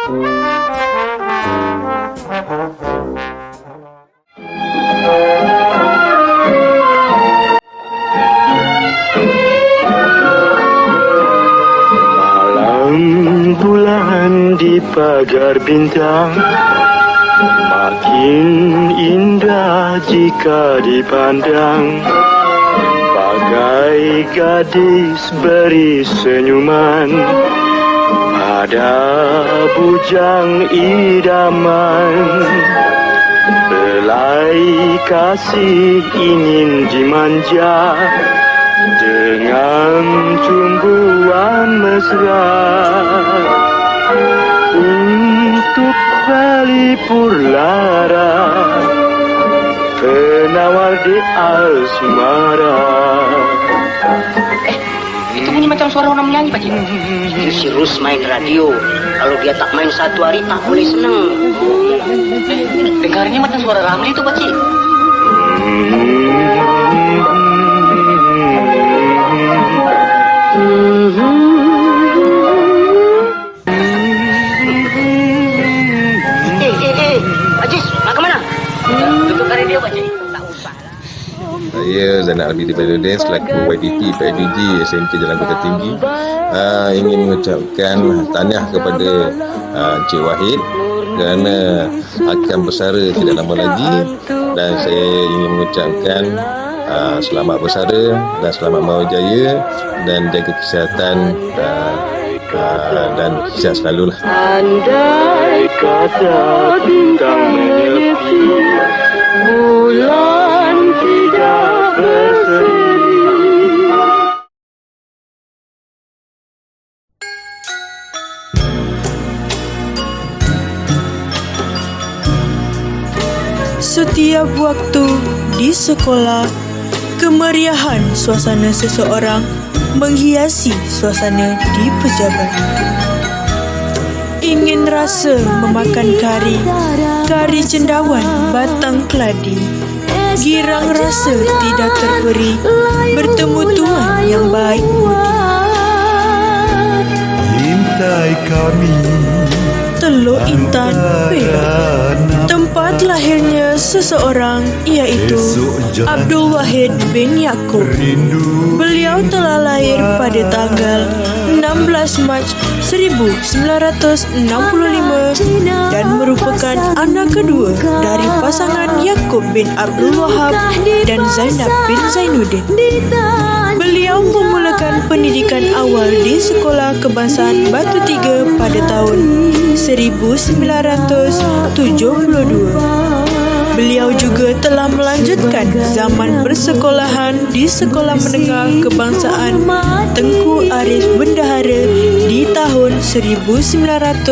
Malam bulan di pagar bintang makin indah jika dipandang. Bagai gadis beri senyuman pada bujang idaman. Belai kasih ingin dimanja dengan tumbuhan mesra. Untuk pelipur lara penawar di asmara. Itu bunyi macam suara orang menyanyi, Pak Cik. Itu si Rus main radio. Kalau dia tak main satu hari tak boleh senang. Dengarnya macam suara Ramli itu, Pak Cik. Ajis, nak ke mana? Tutup radio, Pak Cik. Tak usah lah. Saya Zainal Abidin Badruddin selaku YDT PIBG SMK Jalan Kota Tinggi ingin mengucapkan tahniah kepada Encik Wahid kerana akan bersara tidak lama lagi, dan saya ingin mengucapkan selamat bersara dan selamat mahu jaya dan jaga kesihatan dan sihat selalulah. Andai kata bintang menyepi, bulan tidak berseri. Setiap waktu di sekolah, kemeriahan suasana seseorang menghiasi suasana di pejabat. Ingin rasa memakan kari cendawan batang keladi. Girang rasa tidak terperi bertemu tuan yang baik budi. Intai kami Teluk Intan, Perak, tempat lahirnya seseorang iaitu Abdul Wahid bin Yaakob. Beliau telah lahir pada tanggal 16 Mac 1965 dan merupakan anak kedua dari pasangan Yaakob bin Abdul Wahab dan Zainab bin Zainuddin. Beliau memulakan pendidikan awal di Sekolah Kebangsaan Batu Tiga pada tahun 1972. Beliau juga telah melanjutkan zaman persekolahan di Sekolah Menengah Kebangsaan Tengku Arif Bendahara di tahun 1978.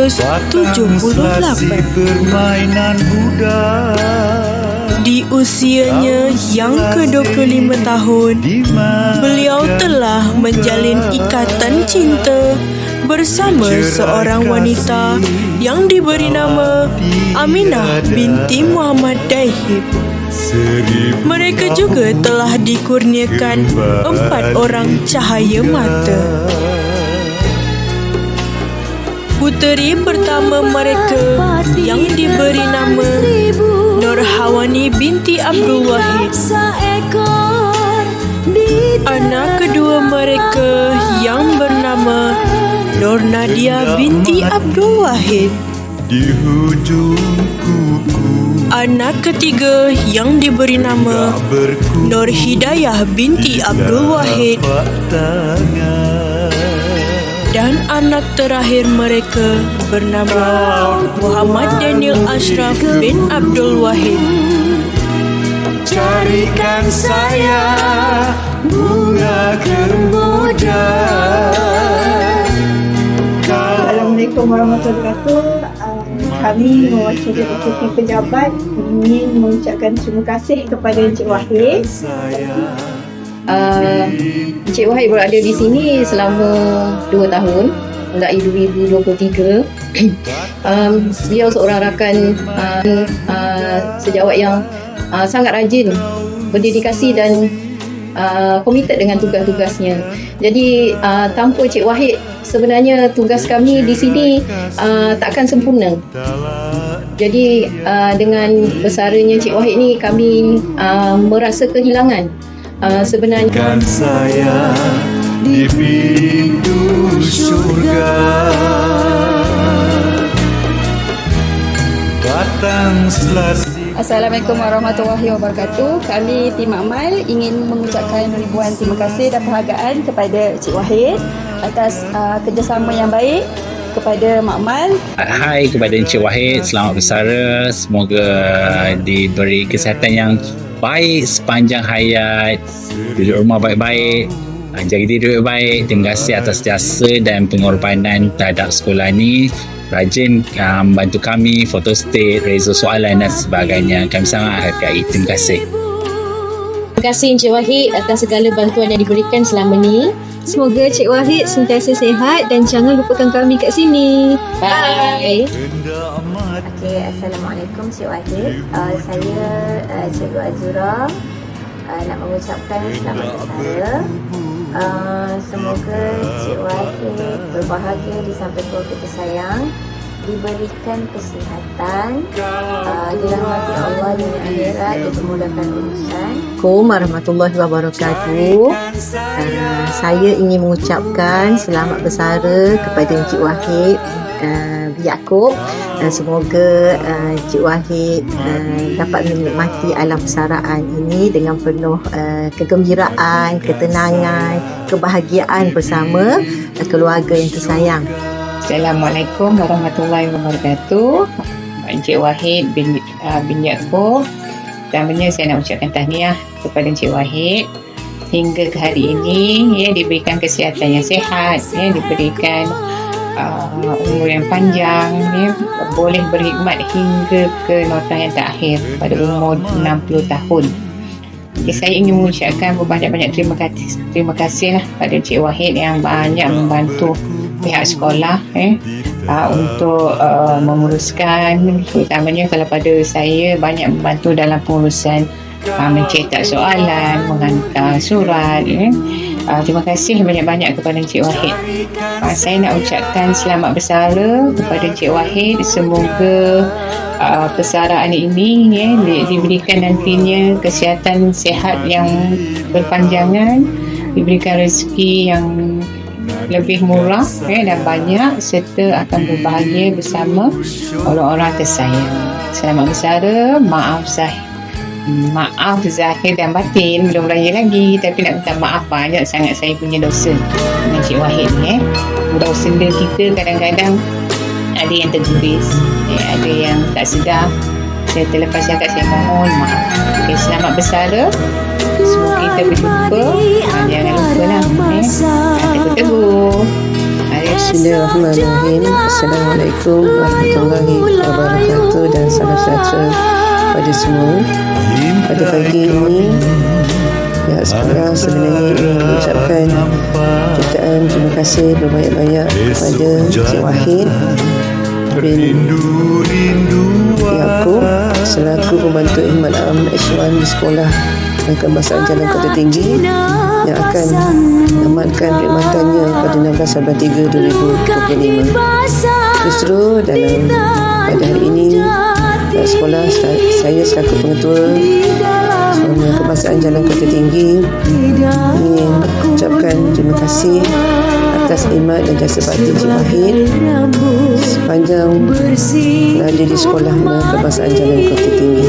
Di usianya yang ke-25 tahun, beliau telah menjalin ikatan cinta bersama seorang wanita yang diberi nama Aminah binti Muhammad Daihib. Mereka juga telah dikurniakan 4 orang cahaya mata. Puteri pertama mereka yang diberi nama Nur Hawani binti Abdul Wahid. Anak kedua mereka yang bernama Nur Nadia binti Abdul Wahid. Di hujung kuku Anak ketiga yang diberi nama Nur Hidayah binti Abdul Wahid. Dan anak terakhir mereka bernama Muhammad Daniel Ashraf bin Abdul Wahid. Carikan saya bunga kemboja. Assalamualaikum warahmatullahi wabarakatuh. Kami mewakili eksekutif pejabat ingin mengucapkan terima kasih kepada Encik Wahid. Encik Wahid berada di sini selama 2 tahun, mulai 2023. Beliau seorang rakan sejawat yang sangat rajin, berdedikasi dan committed dengan tugas-tugasnya. Jadi tanpa Cik Wahid, sebenarnya tugas kami di sini takkan sempurna. Jadi dengan bersaranya Cik Wahid ni, kami merasa kehilangan sebenarnya. Kan saya di pintu surga, datang selasi. Assalamualaikum warahmatullahi wabarakatuh. Kami tim Amal ingin mengucapkan ribuan terima kasih dan penghargaan kepada Cik Wahid atas kerjasama yang baik kepada Mak Mal. Hai kepada Encik Wahid, selamat bersara. Semoga diberi kesihatan yang baik sepanjang hayat, duduk rumah baik-baik, jaga diri baik. Terima kasih atas jasa dan pengorbanan terhadap sekolah ni. Rajin membantu kami, photostat, reza soalan dan sebagainya. Kami sangat hargai. Terima kasih. Terima kasih Encik Wahid atas segala bantuan yang diberikan selama ni. Semoga Cik Wahid sentiasa sihat dan jangan lupakan kami kat sini. Bye. Okay, Assalamualaikum Cik Wahid. Saya Cikgu Azura nak mengucapkan selamat bersara. Semoga Cik Wahid berbahagia di samping keluarga tersayang, diberikan kesihatan, dirahmati Allah dan akhirat, dipermudahkan urusan. Assalamualaikum warahmatullahi wabarakatuh. Saya ingin mengucapkan selamat bersara kepada Encik Wahid Yaakob. Semoga Encik Wahid dapat menikmati alam persaraan ini dengan penuh kegembiraan, ketenangan, kebahagiaan bersama keluarga yang tersayang. Assalamualaikum warahmatullahi wabarakatuh. Encik Wahid bin Yaakob. Pertamanya saya nak ucapkan tahniah kepada Encik Wahid hingga ke hari ini, diberikan kesihatan yang sihat, diberikan umur yang panjang, boleh berkhidmat hingga ke nota yang terakhir pada umur 60 tahun. Saya ingin mengucapkan berbanyak-banyak terima kasih pada Encik Wahid yang banyak membantu pihak sekolah untuk menguruskan, terutamanya kalau pada saya banyak membantu dalam pengurusan mencetak soalan, menghantar surat. Terima kasih banyak-banyak kepada Encik Wahid. Saya nak ucapkan selamat bersara kepada Encik Wahid. Semoga persaraan ini diberikan nantinya kesihatan sihat yang berpanjangan, diberikan rezeki yang lebih murah dan banyak, serta akan berbahagia bersama orang-orang tersayang. Selamat bersara. Maaf zahir dan batin, belum raya lagi, tapi nak minta maaf banyak sangat saya punya dosa dengan Cik Wahid ni. Dosa kita kadang-kadang ada yang tertulis, ada yang tak sedar. Saya terlepas cakap, saya mohon maaf. Okay, selamat bersara. Semoga kita berjumpa. Jangan lupa lah tegur-tegur. Bismillahirrahmanirrahim. Assalamualaikum warahmatullahi wabarakatuh dan salam sejahtera pada semua. Pada pagi ini, pihak sekolah sebenarnya ingin mengucapkan jutaan terima kasih berbanyak-banyak kepada Cik Wahid bin Yaakob selaku pembantu khidmat am H1 di sekolah dan kebangsaan Jalan Kota Tinggi yang akan menamatkan khidmatannya pada 16/3/2025. Justru pada hari ini, pihak sekolah, saya selaku pengetua Sekolah Kebangsaan Jalan Kota Tinggi ingin ucapkan terima kasih atas khidmat dan jasa bakti Cik Wahid sepanjang berada di Sekolah Kebangsaan Jalan Kota Tinggi.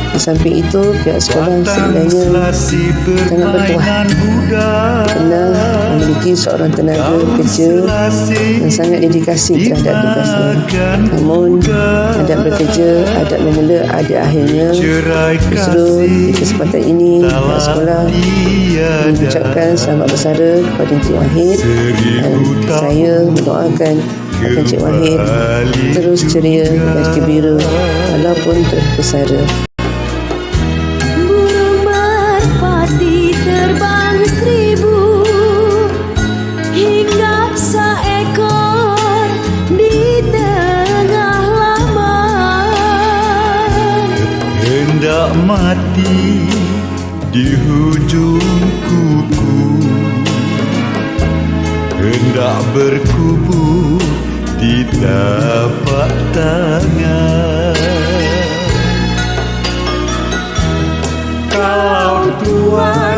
Di samping itu, pihak sekolah sebenarnya sangat bertuah kerana memiliki seorang tenaga kerja yang sangat dedikasi terhadap tugasnya. Namun, adab bekerja, adab bermula ada akhirnya. Justru di kesempatan ini, pihak sekolah mengucapkan selamat bersara kepada Encik Wahid dan saya mendoakan agar Encik Wahid terus ceria dan gembira walaupun bersara. Terbang 1000 hingga seekor di tengah laman. Hendak mati di tapak tangan. Kalau Tuhan